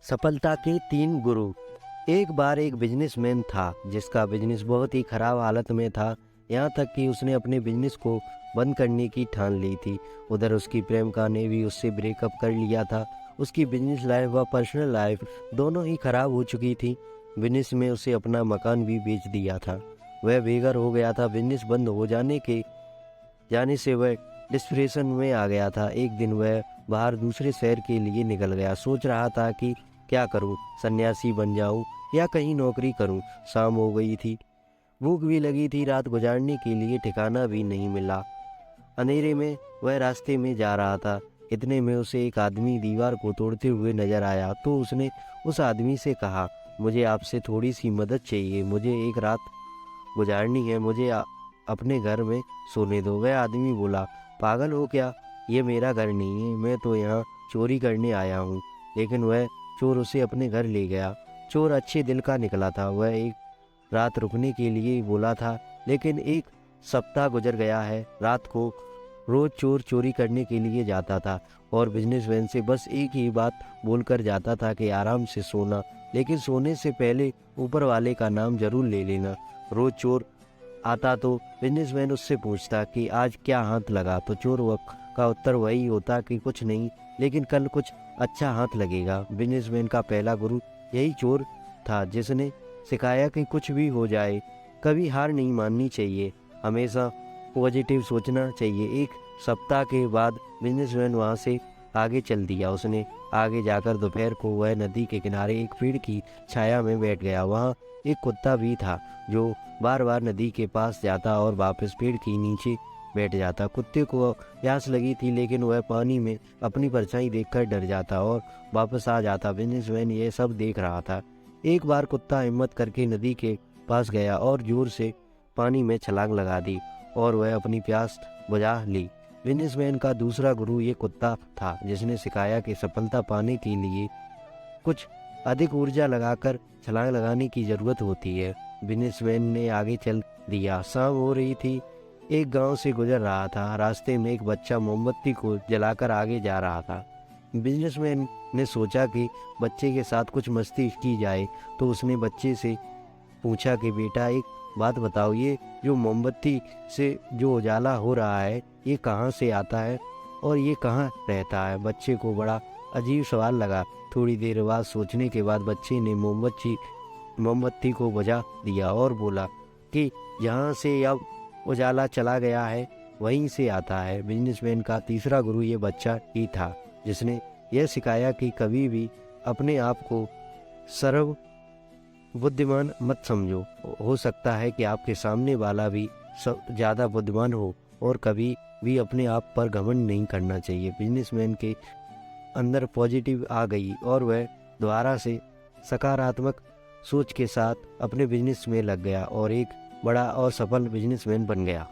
सफलता के तीन गुरु। एक बार एक बिजनेसमैन था जिसका बिजनेस बहुत ही खराब हालत में था। यहाँ तक कि उसने अपने बिजनेस को बंद करने की ठान ली थी। उधर उसकी प्रेमिका ने भी उससे ब्रेकअप कर लिया था। उसकी बिजनेस लाइफ व पर्सनल लाइफ दोनों ही खराब हो चुकी थी। बिजनेस में उसे अपना मकान भी बेच दिया था। वह बेघर हो गया था। बिजनेस बंद हो जाने से वह डिस्प्रेशन में आ गया था। एक दिन वह बाहर दूसरे शहर के लिए निकल गया। सोच रहा था कि क्या करूं, सन्यासी बन जाऊं या कहीं नौकरी करूं। शाम हो गई थी, भूख भी लगी थी। रात गुजारने के लिए ठिकाना भी नहीं मिला। अंधेरे में वह रास्ते में जा रहा था। इतने में उसे एक आदमी दीवार को तोड़ते हुए नजर आया तो उसने उस आदमी से कहा, मुझे आपसे थोड़ी सी मदद चाहिए। मुझे एक रात गुजारनी है। मुझे अपने घर में सोने दो। वह आदमी बोला, पागल हो क्या? ये मेरा घर नहीं है, मैं तो यहाँ चोरी करने आया हूँ। लेकिन वह चोर उसे अपने घर ले गया। चोर अच्छे दिल का निकला था। वह एक रात रुकने के लिए बोला था, लेकिन एक सप्ताह गुजर गया है। रात को रोज चोर चोरी करने के लिए जाता था और बिजनेसमैन से बस एक ही बात बोलकर जाता था कि आराम से सोना, लेकिन सोने से पहले ऊपर वाले का नाम जरूर ले लेना। रोज चोर आता तो बिजनेसमैन उससे पूछता कि आज क्या हाथ लगा, तो चोर का उत्तर वही होता कि कुछ नहीं, लेकिन कल कुछ अच्छा हाथ लगेगा। बिजनेसमैन का पहला गुरु यही चोर था, जिसने सिखाया कि कुछ भी हो जाए कभी हार नहीं माननी चाहिए, हमेशा पॉजिटिव सोचना चाहिए। एक सप्ताह के बाद बिजनेसमैन वहाँ से आगे चल दिया। उसने आगे जाकर दोपहर को वह नदी के किनारे एक पेड़ की छाया में बैठ गया। वहाँ एक कुत्ता भी था जो बार बार नदी के पास जाता और वापस पेड़ के नीचे बैठ जाता। कुत्ते को प्यास लगी थी, लेकिन वह पानी में अपनी परछाई देखकर डर जाता और वापस आ जाता। बिजनेसमैन यह सब देख रहा था। एक बार कुत्ता हिम्मत करके नदी के पास गया और जोर से पानी में छलांग लगा दी और वह अपनी प्यास बुझा ली। बिजनेसमैन का दूसरा गुरु ये कुत्ता था, जिसने सिखाया कि सफलता पाने के लिए कुछ अधिक ऊर्जा लगाकर छलांग लगाने की जरूरत होती है। बिजनेसमैन ने आगे चल दिया। शाम हो रही थी। एक गांव से गुजर रहा था। रास्ते में एक बच्चा मोमबत्ती को जलाकर आगे जा रहा था। बिजनेसमैन ने सोचा कि बच्चे के साथ कुछ मस्ती की जाए, तो उसने बच्चे से पूछा कि बेटा, एक बात बताओ, ये जो मोमबत्ती से जो उजाला हो रहा है ये कहाँ से आता है और ये कहाँ रहता है? बच्चे को बड़ा अजीब सवाल लगा। थोड़ी देर बाद सोचने के बाद बच्चे ने मोमबत्ती को बुझा दिया और बोला कि जहाँ से अब उजाला चला गया है वहीं से आता है। बिजनेसमैन का तीसरा गुरु ये बच्चा ही था, जिसने यह सिखाया कि कभी भी अपने आप को सर्व बुद्धिमान मत समझो। हो सकता है कि आपके सामने वाला भी ज़्यादा बुद्धिमान हो, और कभी भी अपने आप पर घमंड नहीं करना चाहिए। बिजनेसमैन के अंदर पॉजिटिव आ गई और वह दोबारा से सकारात्मक सोच के साथ अपने बिजनेस में लग गया और एक बड़ा और सफल बिजनेसमैन बन गया।